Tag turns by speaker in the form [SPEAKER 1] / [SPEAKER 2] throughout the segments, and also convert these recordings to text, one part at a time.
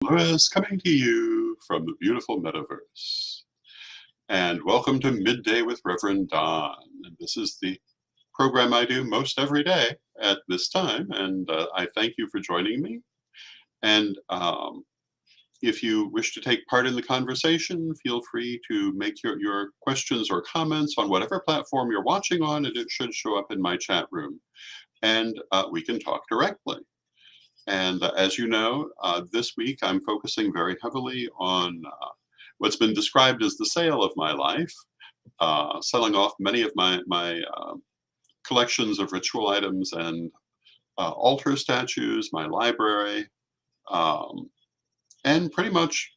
[SPEAKER 1] Lewis coming to you from the beautiful metaverse. And welcome to Midday with Reverend Don. And this is the program I do most every day at this time. And I thank you for joining me. And if you wish to take part in the conversation, feel free to make your questions or comments on whatever platform you're watching on, and it should show up in my chat room. And we can talk directly. And as you know, this week I'm focusing very heavily on what's been described as the sale of my life, selling off many of my collections of ritual items and altar statues, my library, um, and pretty much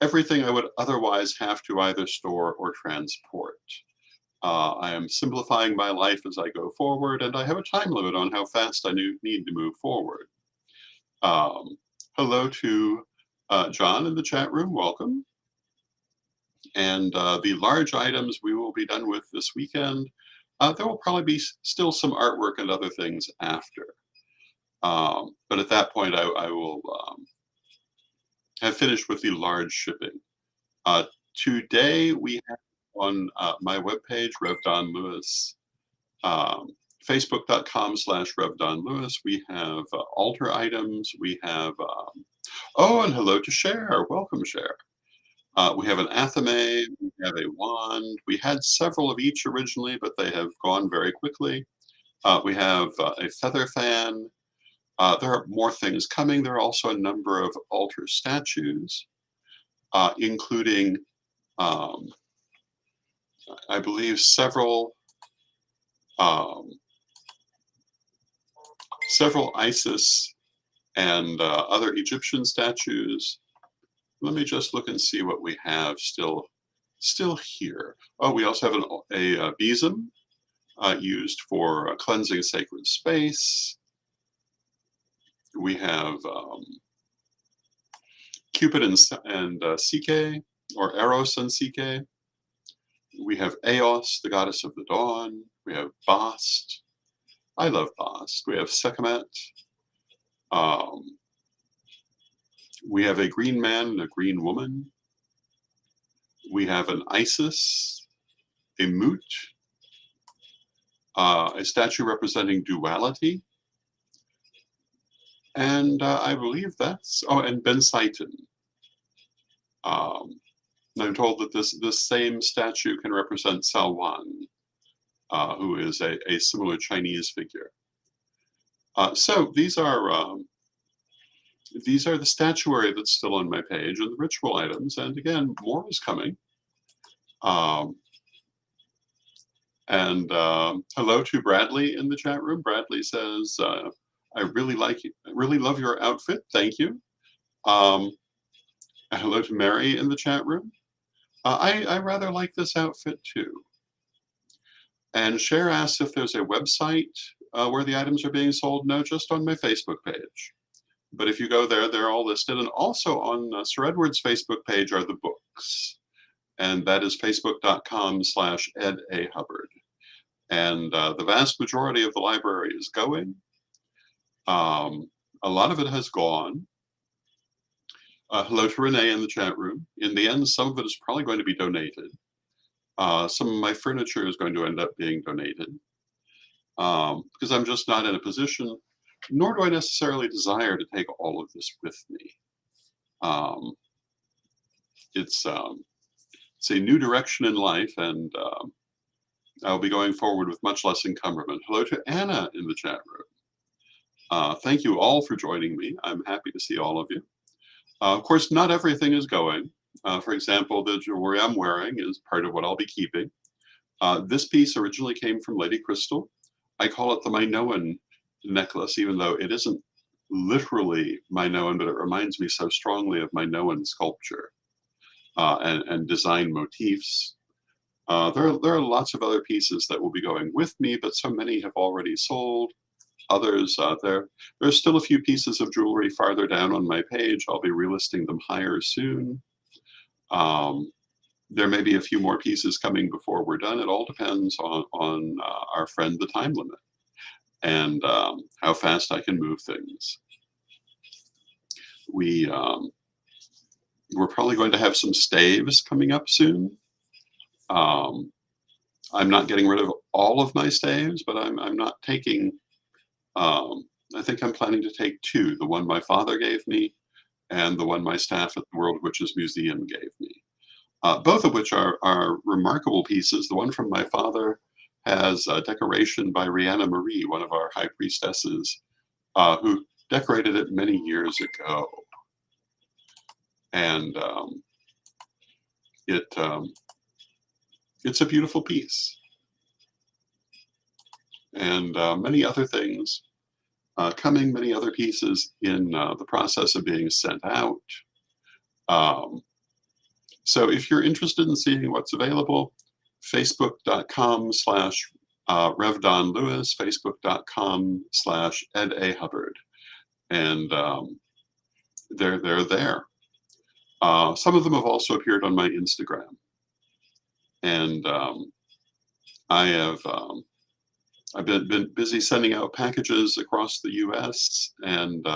[SPEAKER 1] everything I would otherwise have to either store or transport. I am simplifying my life as I go forward, and I have a time limit on how fast I need to move forward. Um, Hello to John in the chat room, welcome. And the large items we will be done with this weekend. There will probably be still some artwork and other things after. But at that point, I will have finished with the large shipping. Today, we have on my webpage, Rev Don Lewis, um, Facebook.com/Rev Don Lewis. We have altar items. We have, oh, and hello to Cher. Welcome, Cher. We have an athame, we have a wand. We had several of each originally, but they have gone very quickly. We have a feather fan. There are more things coming. There are also a number of altar statues, including, um, I believe, um, several Isis and other Egyptian statues. Let me just look and see what we have still here. Oh, we also have a besom used for cleansing sacred space. We have Cupid and Psyche, or Eros and Psyche. We have Eos, the goddess of the dawn. We have Bast. I love Bast. We have Sekhmet. We have a green man and a green woman. We have an Isis, a Mut, a statue representing duality. And I believe that's, oh, and Ben Saitan. I'm told that this same statue can represent Salwan, who is a similar Chinese figure. So these are the statuary that's still on my page and the ritual items. And again, more is coming. Hello to Bradley in the chat room. Bradley says, I really love your outfit. Thank you. Hello to Mary in the chat room. I rather like this outfit too. And Cher asks if there's a website where the items are being sold. No, just on my Facebook page. But if you go there, they're all listed. And also on Sir Edward's Facebook page are the books. And that is facebook.com/Ed A. Hubbard. And the vast majority of the library is going. A lot of it has gone. Hello to Renee in the chat room. In the end, some of it is probably going to be donated. Some of my furniture is going to end up being donated because I'm just not in a position, nor do I necessarily desire to take all of this with me. It's a new direction in life, and I'll be going forward with much less encumberment. Hello to Anna in the chat room. Thank you all for joining me. I'm happy to see all of you. Of course, not everything is going. For example, the jewelry I'm wearing is part of what I'll be keeping. This piece originally came from Lady Crystal. I call it the Minoan necklace, even though it isn't literally Minoan, but it reminds me so strongly of Minoan sculpture and design motifs. There are lots of other pieces that will be going with me, but so many have already sold. Others, there's still a few pieces of jewelry farther down on my page. I'll be relisting them higher soon. There may be a few more pieces coming before we're done. It all depends on our friend, the time limit, and how fast I can move things. We We're probably going to have some staves coming up soon. Um, I'm not getting rid of all of my staves, but I'm not taking. I think I'm planning to take two: the one my father gave me, and the one my staff at the World Witches Museum gave me. Both of which are remarkable pieces. The one from my father has a decoration by Rihanna Marie, one of our high priestesses, who decorated it many years ago, and it it's a beautiful piece, and many other things coming, many other pieces in the process of being sent out. Um, so if you're interested in seeing what's available, facebook.com/Rev Don Lewis, facebook.com/Ed A. Hubbard, and they're there. Some of them have also appeared on my Instagram, and I have I've been busy sending out packages across the U.S. and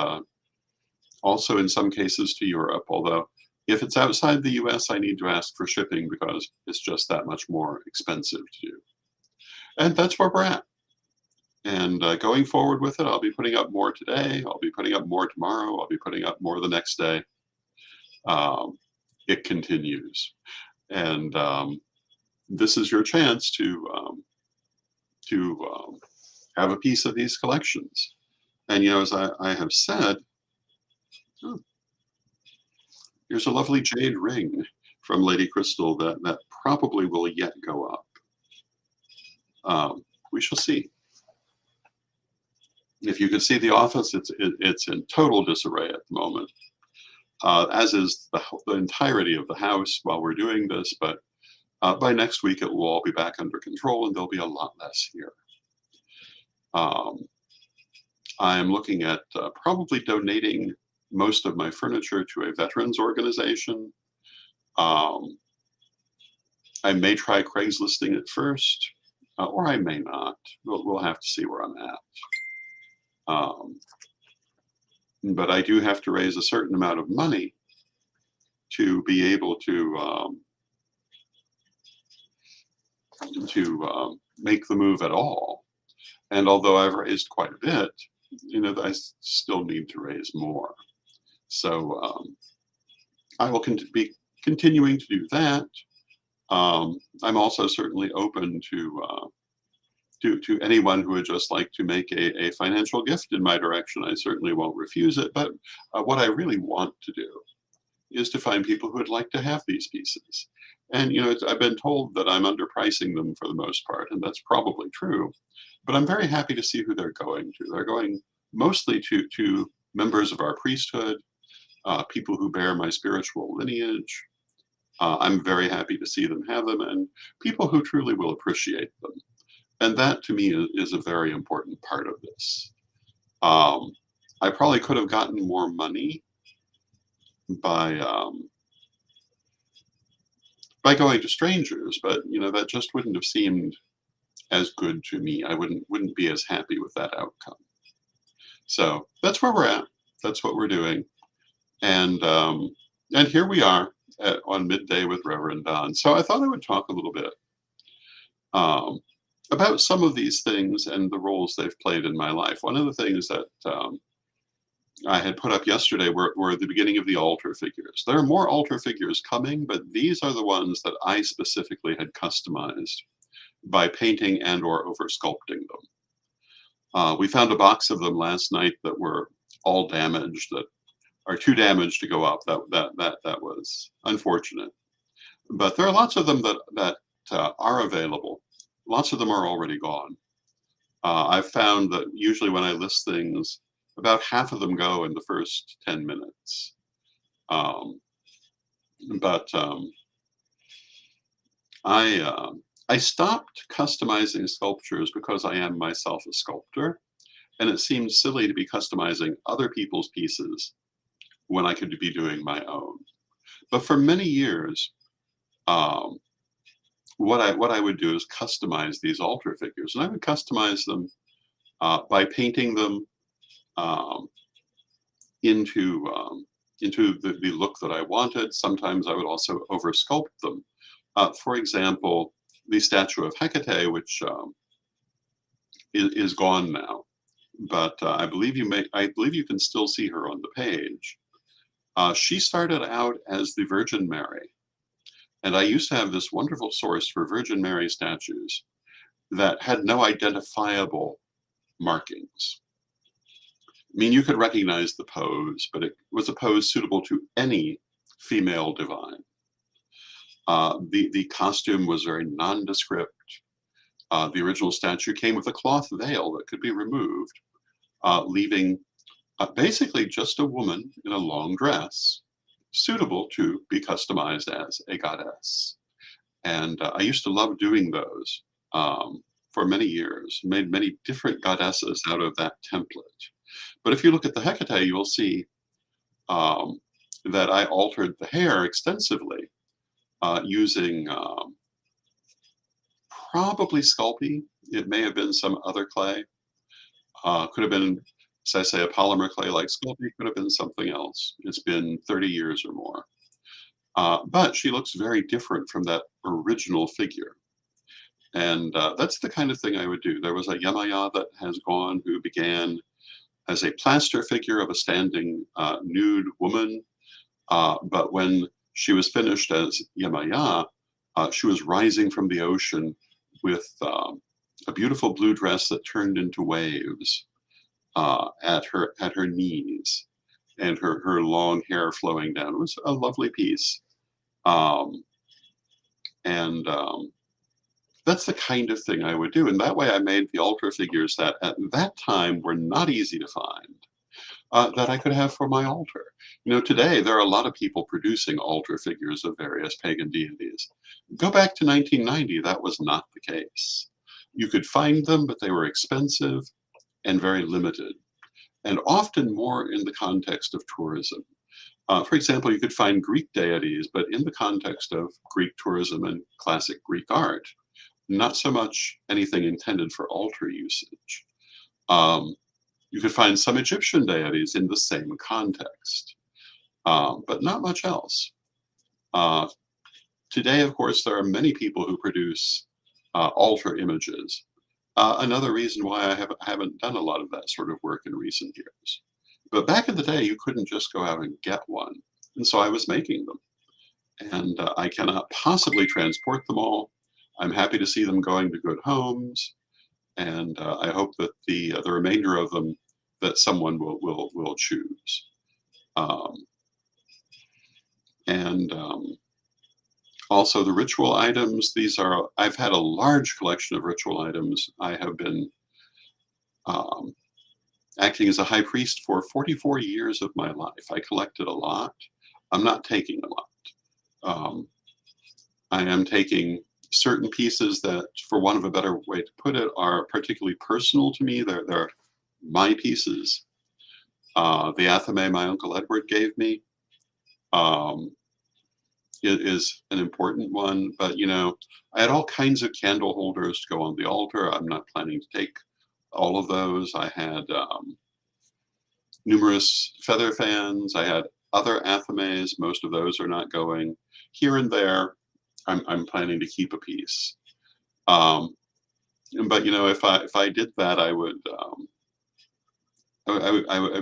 [SPEAKER 1] also in some cases to Europe. Although if it's outside the U.S., I need to ask for shipping because it's just that much more expensive to do. And that's where we're at. And going forward with it, I'll be putting up more today. I'll be putting up more tomorrow. I'll be putting up more the next day. It continues, and this is your chance to have a piece of these collections. And as I have said, oh, here's a lovely jade ring from Lady Crystal that probably will yet go up. We shall see. If you can see the office, it's in total disarray at the moment, as is the entirety of the house while we're doing this. But by next week, it will all be back under control, and there'll be a lot less here. I'm looking at probably donating most of my furniture to a veterans organization. I may try Craigslisting it first, or I may not. We'll have to see where I'm at. But I do have to raise a certain amount of money to be able to make the move at all. And although I've raised quite a bit, I still need to raise more. So I will be continuing to do that. I'm also certainly open to anyone who would just like to make a financial gift in my direction. I certainly won't refuse it. But what I really want to do is to find people who would like to have these pieces. And I've been told that I'm underpricing them for the most part, and that's probably true. But I'm very happy to see who they're going to. They're going mostly to members of our priesthood, people who bear my spiritual lineage. I'm very happy to see them have them, and people who truly will appreciate them. And that, to me, is a very important part of this. I probably could have gotten more money by going to strangers, but that just wouldn't have seemed as good to me. I wouldn't be as happy with that outcome. So that's where we're at. That's what we're doing, and here we are on Midday with Reverend Don. So I thought I would talk a little bit about some of these things and the roles they've played in my life. One of the things that I had put up yesterday were the beginning of the altar figures. There are more altar figures coming, but these are the ones that I specifically had customized by painting and or over sculpting them. We found a box of them last night that were all damaged, that are too damaged to go up. That was unfortunate. But there are lots of them that are available. Lots of them are already gone. I've found that usually when I list things, about half of them go in the first 10 minutes. I stopped customizing sculptures because I am myself a sculptor, and it seemed silly to be customizing other people's pieces when I could be doing my own. But for many years, what I would do is customize these altar figures, and I would customize them by painting them into the look that I wanted. Sometimes I would also oversculpt them. For example, the statue of Hecate, which is gone now, but I believe you can still see her on the page. She started out as the Virgin Mary, and I used to have this wonderful source for Virgin Mary statues that had no identifiable markings. I mean, you could recognize the pose, but it was a pose suitable to any female divine. The costume was very nondescript. The original statue came with a cloth veil that could be removed, leaving basically just a woman in a long dress, suitable to be customized as a goddess. And I used to love doing those for many years, made many different goddesses out of that template. But if you look at the Hecate, you will see that I altered the hair extensively using probably Sculpey. It may have been some other clay. Could have been, as I say, a polymer clay like Sculpey, could have been something else. It's been 30 years or more. But she looks very different from that original figure. And that's the kind of thing I would do. There was a Yamaya that has gone who began as a plaster figure of a standing nude woman. But when she was finished as Yamaya, she was rising from the ocean with a beautiful blue dress that turned into waves at her knees, and her long hair flowing down. It was a lovely piece. And that's the kind of thing I would do. And that way I made the altar figures that at that time were not easy to find, that I could have for my altar. You know, today there are a lot of people producing altar figures of various pagan deities. Go back to 1990, that was not the case. You could find them, but they were expensive and very limited, and often more in the context of tourism. For example, you could find Greek deities, but in the context of Greek tourism and classic Greek art, not so much anything intended for altar usage. You could find some Egyptian deities in the same context, but not much else. Today, of course, there are many people who produce altar images. Another reason why I haven't done a lot of that sort of work in recent years. But back in the day, you couldn't just go out and get one. And so I was making them. And I cannot possibly transport them all. I'm happy to see them going to good homes. And I hope that the remainder of them that someone will choose. And also the ritual items, I've had a large collection of ritual items. I have been acting as a high priest for 44 years of my life. I collected a lot. I'm not taking a lot. I am taking certain pieces that, for want of a better way to put it, are particularly personal to me. They're my pieces. The athame my Uncle Edward gave me is an important one, but you know, I had all kinds of candle holders to go on the altar. I'm not planning to take all of those. I had numerous feather fans. I had other athames. Most of those are not going. Here and there, I'm planning to keep a piece. But you know, if I did that, I would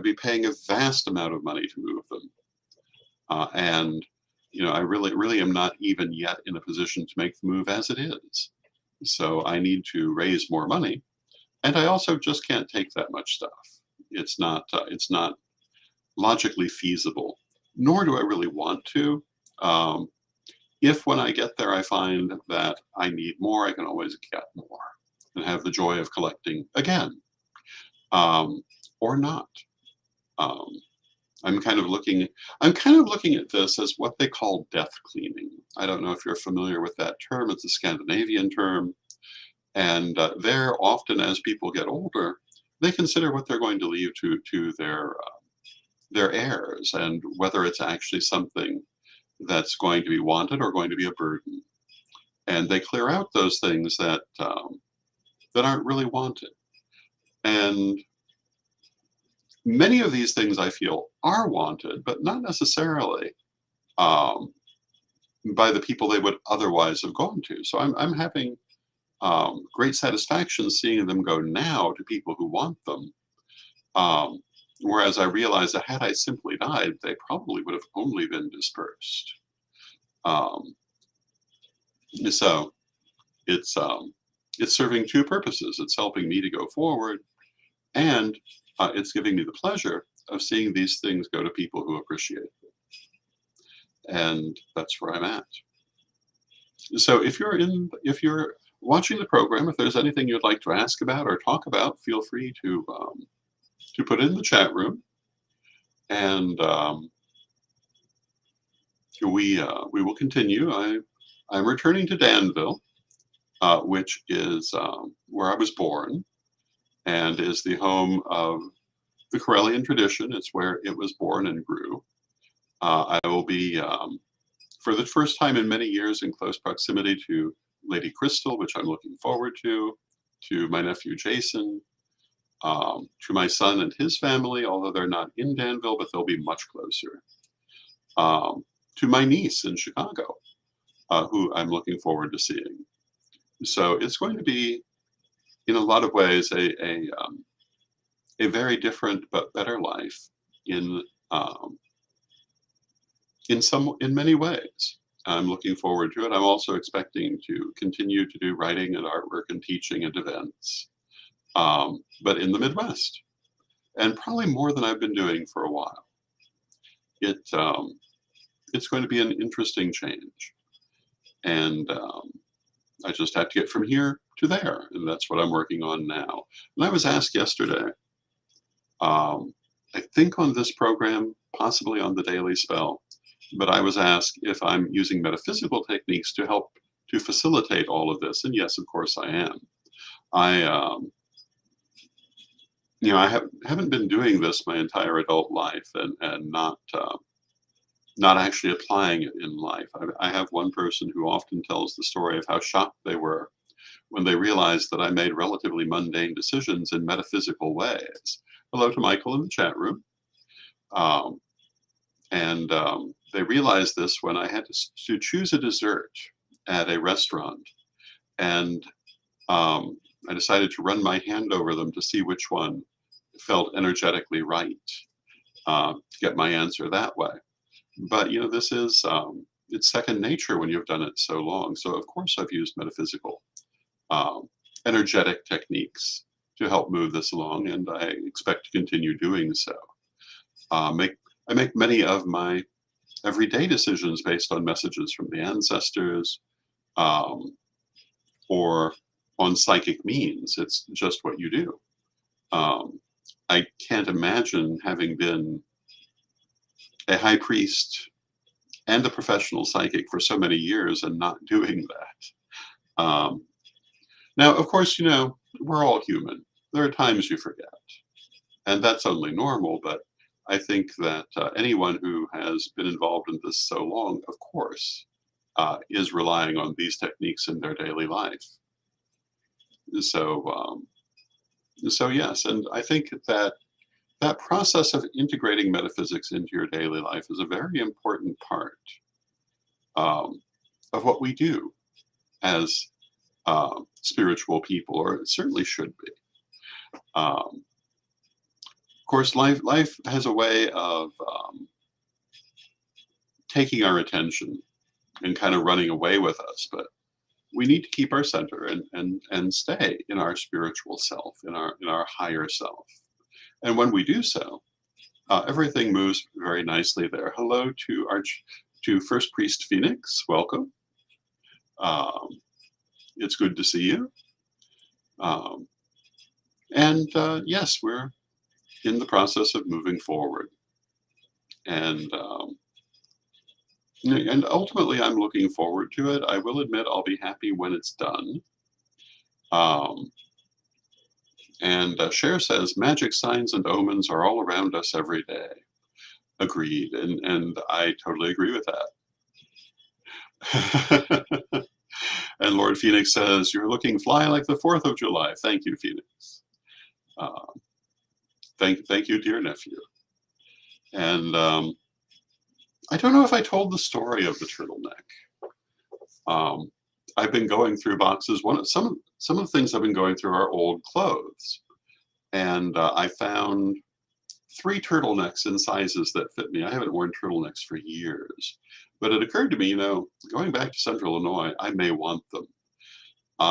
[SPEAKER 1] be paying a vast amount of money to move them. And you know, I really am not even yet in a position to make the move as it is. So I need to raise more money, and I also just can't take that much stuff. It's not logically feasible, nor do I really want to. If when I get there I find that I need more, I can always get more and have the joy of collecting again, or not. I'm kind of looking at this as what they call death cleaning. I don't know if you're familiar with that term. It's a Scandinavian term. And there, often as people get older, they consider what they're going to leave to their heirs, and whether it's actually something that's going to be wanted or going to be a burden. And they clear out those things that aren't really wanted. And many of these things I feel are wanted, but not necessarily um, by the people they would otherwise have gone to. So I'm having great satisfaction seeing them go now to people who want them. Um, Whereas I realize that had I simply died, they probably would have only been dispersed. Um, so it's it's serving two purposes. It's helping me to go forward, and it's giving me the pleasure of seeing these things go to people who appreciate it. And that's where I'm at. So if you're watching the program, if there's anything you'd like to ask about or talk about, feel free to put it in the chat room, and we will continue. I'm returning to Danville, which is where I was born, and is the home of the Corellian tradition. It's where it was born and grew. I will be, for the first time in many years, in close proximity to Lady Crystal, which I'm looking forward to my nephew Jason, to my son and his family, although they're not in Danville, but they'll be much closer. To my niece in Chicago, who I'm looking forward to seeing. So it's going to be, in a lot of ways, a very different but better life in um, in many ways. I'm looking forward to it. I'm also expecting to continue to do writing and artwork and teaching at events, but in the Midwest, and probably more than I've been doing for a while. It it's going to be an interesting change, and I just have to get from here to there, and that's what I'm working on now. And I was asked yesterday, I think on this program, possibly on the Daily Spell, but I was asked if I'm using metaphysical techniques to help to facilitate all of this, and yes, of course I am. I, haven't been doing this my entire adult life, and not actually applying it in life. I have one person who often tells the story of how shocked they were when they realized that I made relatively mundane decisions in metaphysical ways. Hello to Michael in the chat room. Um, and they realized this when I had to choose a dessert at a restaurant. And I decided to run my hand over them to see which one felt energetically right, to get my answer that way. But this is it's second nature when you've done it so long. So of course I've used metaphysical, um, energetic techniques to help move this along, and I expect to continue doing so. I make many of my everyday decisions based on messages from the ancestors, um, or on psychic means. It's just what you do. Um, I can't imagine having been a high priest and a professional psychic for so many years and not doing that. Now, of course, we're all human. There are times you forget, and that's only normal. But I think that anyone who has been involved in this so long, of course, is relying on these techniques in their daily life. So, so yes, and I think that that process of integrating metaphysics into your daily life is a very important part um, of what we do as spiritual people, or it certainly should be. Of course, life has a way of taking our attention and kind of running away with us, but we need to keep our center and stay in our spiritual self, in our higher self. And when we do so, everything moves very nicely there. Hello to First Priest Phoenix. Welcome. Um, it's good to see you. Um, and yes, we're in the process of moving forward. And and ultimately, I'm looking forward to it. I will admit I'll be happy when it's done. Um, and Cher says, magic signs and omens are all around us every day. Agreed. And I totally agree with that. And Lord Phoenix says, you're looking fly like the 4th of July. Thank you, Phoenix. Uh, thank you, dear nephew. And I don't know if I told the story of the turtleneck. Um, I've been going through boxes. Some of the things I've been going through are old clothes, and I found three turtlenecks in sizes that fit me. I haven't worn turtlenecks for years, but it occurred to me, going back to Central Illinois, I may want them.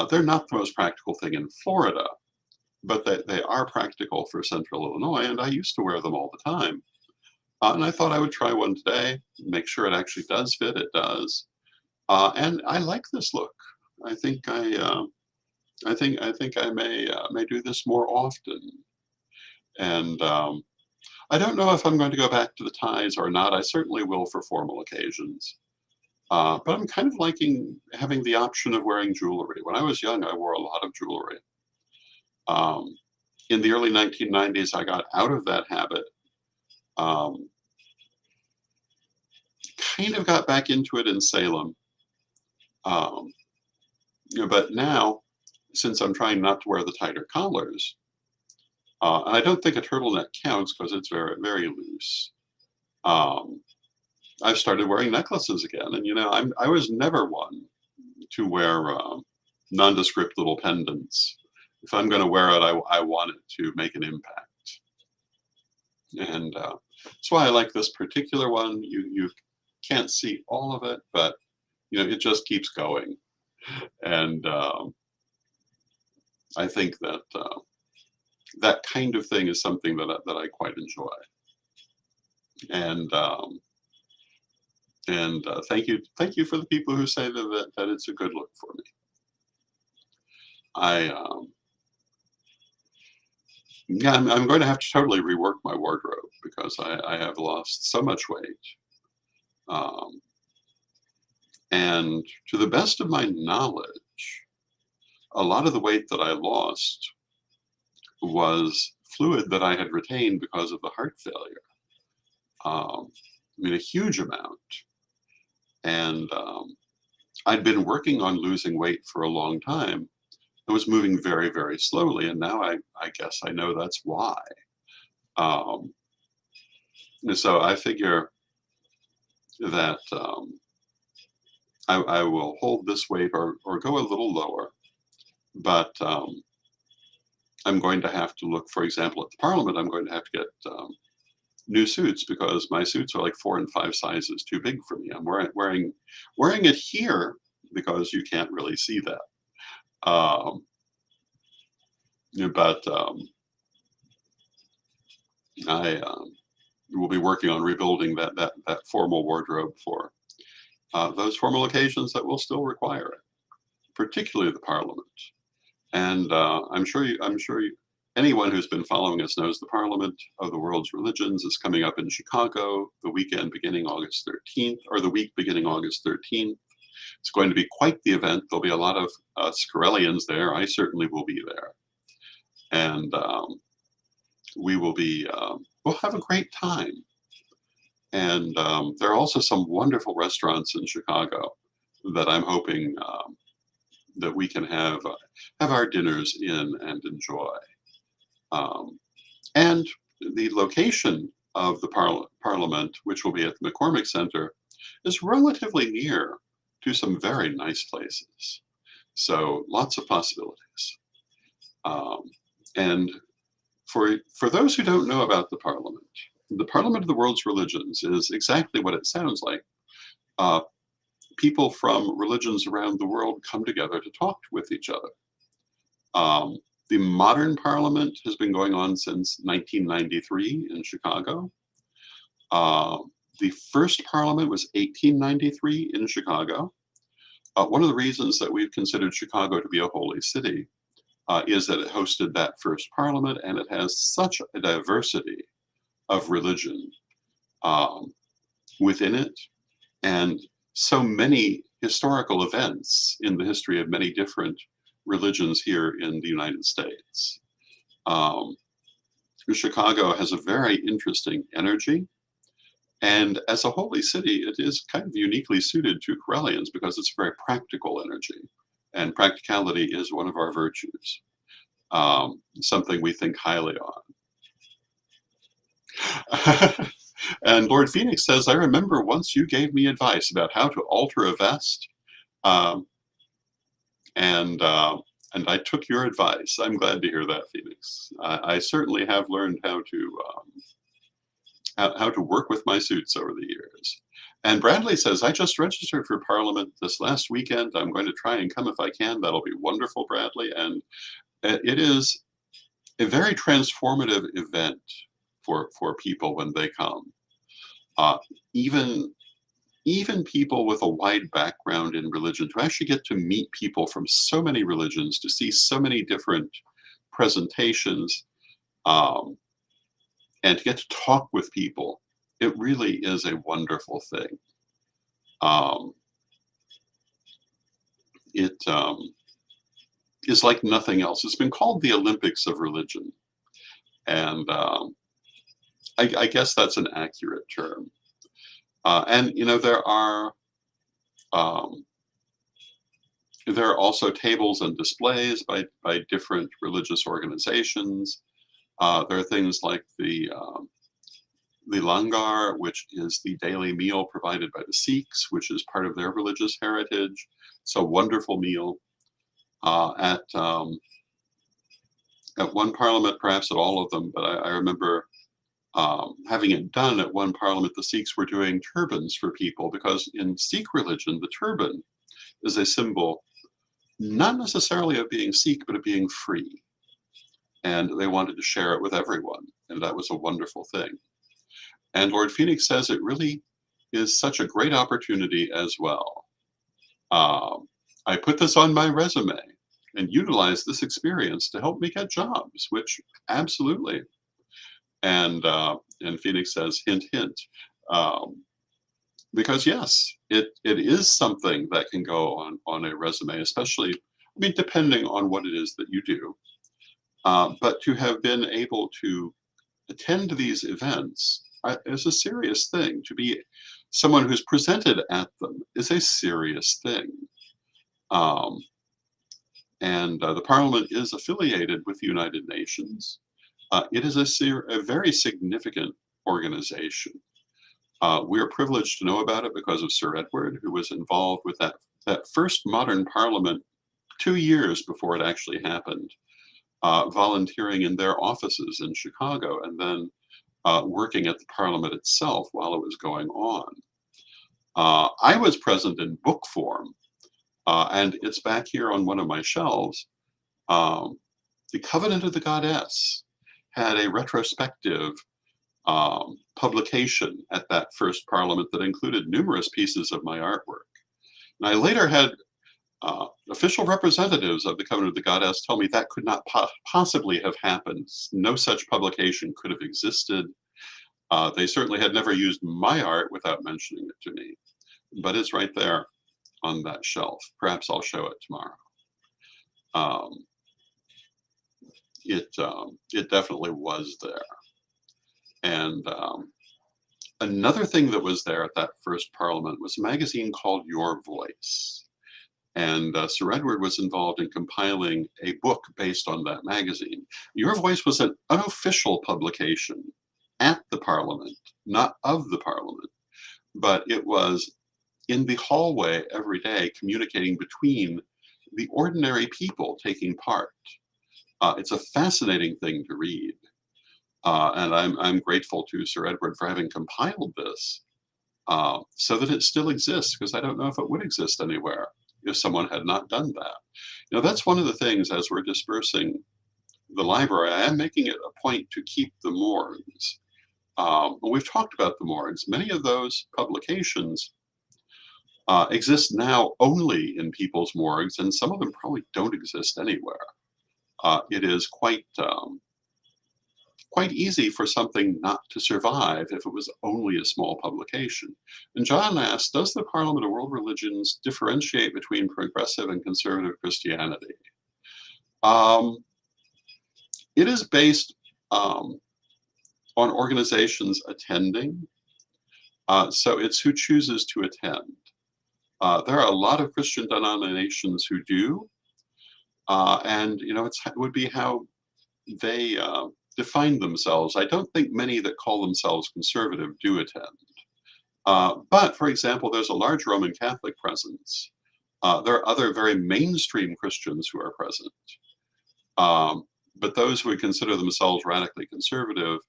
[SPEAKER 1] They're not the most practical thing in Florida, but they are practical for Central Illinois, and I used to wear them all the time. And I thought I would try one today, make sure it actually does fit. It does, and I like this look. I think I may do this more often. And I don't know if I'm going to go back to the ties or not. I certainly will for formal occasions. But I'm kind of liking having the option of wearing jewelry. When I was young, I wore a lot of jewelry. Um, in the early 1990s, I got out of that habit. Um, kind of got back into it in Salem. Um, but now, since I'm trying not to wear the tighter collars, and I don't think a turtleneck counts because it's very, very loose. Um, I've started wearing necklaces again, and I was never one to wear nondescript little pendants. If I'm going to wear it, I want it to make an impact, and that's why I like this particular one. You can't see all of it, but it just keeps going, and I think that that kind of thing is something that I quite enjoy. And thank you for the people who say that it's a good look for me. I Yeah, I'm going to have to totally rework my wardrobe because I have lost so much weight. Um, and to the best of my knowledge, a lot of the weight that I lost was fluid that I had retained because of the heart failure. I mean, a huge amount. And I'd been working on losing weight for a long time. I was moving very, very slowly, and now I guess I know that's why. Um, and so I figure that I will hold this weight or go a little lower, but I'm going to have to look, for example, at the Parliament. I'm going to have to get new suits because my suits are like 4 and 5 sizes too big for me. I'm wearing it here because you can't really see that. Um, but I will be working on rebuilding that formal wardrobe for those formal occasions that will still require it, particularly the Parliament. And anyone who's been following us knows the Parliament of the World's Religions is coming up in Chicago the weekend beginning August 13th, or the week beginning August 13th. It's going to be quite the event. There'll be a lot of Scarellians there. I certainly will be there. And we'll have a great time. And there are also some wonderful restaurants in Chicago that I'm hoping that we can have our dinners in and enjoy. And the location of the Parliament, which will be at the McCormick Center, is relatively near to some very nice places. So lots of possibilities. And for those who don't know about the Parliament of the World's Religions is exactly what it sounds like. People from religions around the world come together to talk with each other. The modern parliament has been going on since 1993 in Chicago. The first parliament was 1893 in Chicago. One of the reasons that we've considered Chicago to be a holy city is that it hosted that first parliament, and it has such a diversity of religion within it, and so many historical events in the history of many different religions here in the United States. Chicago has a very interesting energy, and as a holy city, it is kind of uniquely suited to Corellians because it's a very practical energy, and practicality is one of our virtues, something we think highly on. And Lord Phoenix says, I remember once you gave me advice about how to alter a vest, um, and uh, and I took your advice. I'm glad to hear that, Phoenix. I certainly have learned how to work with my suits over the years. And Bradley says, I just registered for Parliament this last weekend. I'm going to try and come if I can. That'll be wonderful, Bradley. And it is a very transformative event for people when they come. Uh, even even people with a wide background in religion to actually get to meet people from so many religions, to see so many different presentations, um, and to get to talk with people, it really is a wonderful thing. Um, it is like nothing else. It's been called the Olympics of religion, and I guess that's an accurate term. And you know, um, there are also tables and displays by different religious organizations. There are things like the langar, which is the daily meal provided by the Sikhs, which is part of their religious heritage. It's a wonderful meal. Uh, at um, at one parliament, perhaps at all of them, but I remember having it done at one parliament. The Sikhs were doing turbans for people because in Sikh religion, the turban is a symbol not necessarily of being Sikh, but of being free. And they wanted to share it with everyone, and that was a wonderful thing. And Lord Phoenix says it really is such a great opportunity as well. Um, I put this on my resume and utilize this experience to help me get jobs, which absolutely. And Phoenix says, hint, hint. Um, because yes, it is something that can go on a resume, especially, I mean, depending on what it is that you do. But to have been able to attend these events is a serious thing. To be someone who's presented at them is a serious thing. Um, and the Parliament is affiliated with the United Nations. It is a very significant organization. We're privileged to know about it because of Sir Edward, who was involved with that first modern Parliament 2 years before it actually happened, volunteering in their offices in Chicago, and then working at the Parliament itself while it was going on. I was present in book form, and it's back here on one of my shelves. Um, the Covenant of the Goddess had a retrospective publication at that first Parliament that included numerous pieces of my artwork. And I later had official representatives of the Covenant of the Goddess tell me that could not possibly have happened. No such publication could have existed. They certainly had never used my art without mentioning it to me, but it's right there on that shelf. Perhaps I'll show it tomorrow. Um, it definitely was there. And another thing that was there at that first Parliament was a magazine called Your Voice. And Sir Edward was involved in compiling a book based on that magazine. Your Voice was an unofficial publication at the Parliament, not of the Parliament, but it was in the hallway every day communicating between the ordinary people taking part. It's a fascinating thing to read. And I'm grateful to Sir Edward for having compiled this so that it still exists, because I don't know if it would exist anywhere if someone had not done that. You know, that's one of the things as we're dispersing the library, I am making it a point to keep the morgues. We've talked about the morgues. Many of those publications exist now only in people's morgues, and some of them probably don't exist anywhere. It is quite easy for something not to survive if it was only a small publication. And John asked, does the Parliament of World Religions differentiate between progressive and conservative Christianity? Um, it is based on organizations attending, so it's who chooses to attend. There are a lot of Christian denominations who do, and you know, it would be how they define themselves. I don't think many that call themselves conservative do attend. But, for example, there's a large Roman Catholic presence. There are other very mainstream Christians who are present. Um, but those who would consider themselves radically conservative,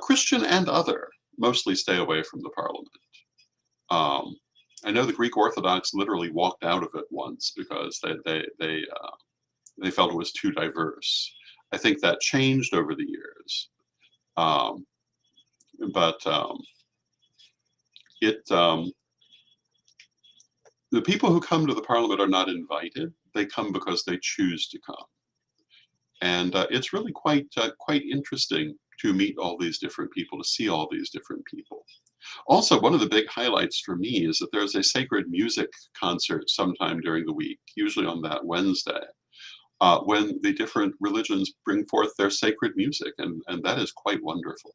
[SPEAKER 1] Christian and other, mostly stay away from the parliament. Um, I know the Greek Orthodox literally walked out of it once because they felt it was too diverse. I think that changed over the years. Um, but it the people who come to the parliament are not invited. They come because they choose to come, and it's really quite interesting to meet all these different people, to see all these different people. Also, one of the big highlights for me is that there's a sacred music concert sometime during the week, usually on that Wednesday, when the different religions bring forth their sacred music, and that is quite wonderful.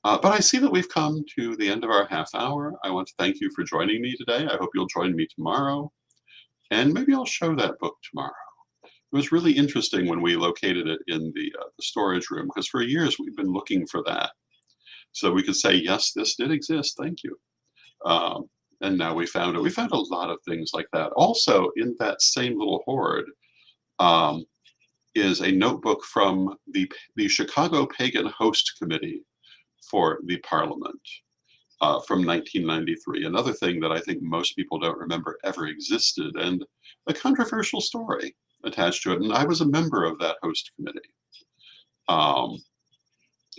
[SPEAKER 1] But I see that we've come to the end of our half hour. I want to thank you for joining me today. I hope you'll join me tomorrow, and maybe I'll show that book tomorrow. It was really interesting when we located it in the storage room, because for years we've been looking for that. So we could say, yes, this did exist, thank you. Um, and now we found it. We found a lot of things like that. Also, in that same little hoard um, is a notebook from the Chicago Pagan Host Committee for the Parliament from 1993. Another thing that I think most people don't remember ever existed, and a controversial story attached to it. And I was a member of that host committee. Um,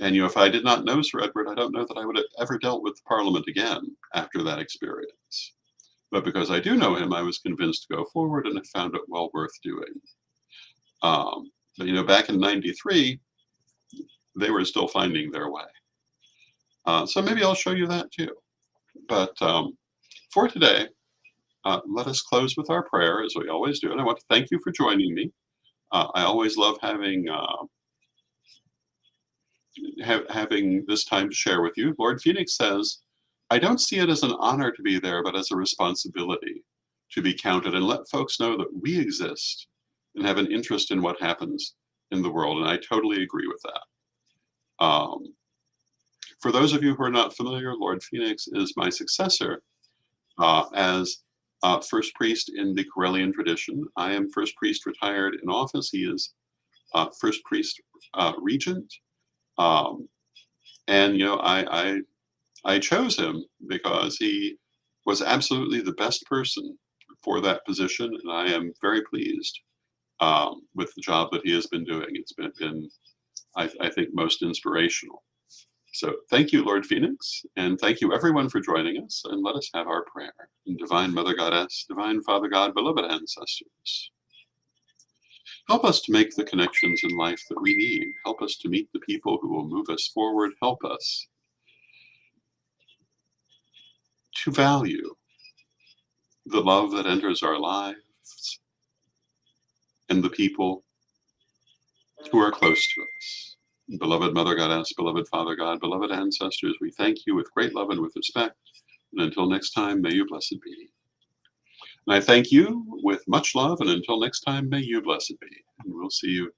[SPEAKER 1] and if I did not know Sir Edward, I don't know that I would have ever dealt with Parliament again after that experience. But because I do know him, I was convinced to go forward, and I found it well worth doing. But back in '93, they were still finding their way. So maybe I'll show you that too. But for today, let us close with our prayer, as we always do. And I want to thank you for joining me. I always love having this time to share with you. Lord Phoenix says, I don't see it as an honor to be there, but as a responsibility to be counted and let folks know that we exist and have an interest in what happens in the world. And I totally agree with that. For those of you who are not familiar, Lord Phoenix is my successor as first priest in the Corellian tradition. I am first priest retired in office. He is first priest regent. And I chose him because he was absolutely the best person for that position, and I am very pleased with the job that he has been doing. It's been I think, most inspirational. So thank you, Lord Phoenix, and thank you everyone for joining us, and let us have our prayer. In Divine Mother Goddess, Divine Father God, beloved ancestors, help us to make the connections in life that we need. Help us to meet the people who will move us forward. Help us to value the love that enters our lives and the people who are close to us. Beloved Mother Goddess, beloved Father God, beloved ancestors, we thank you with great love and with respect. And until next time, may you blessed be. And I thank you with much love, and until next time, may you blessed be. And we'll see you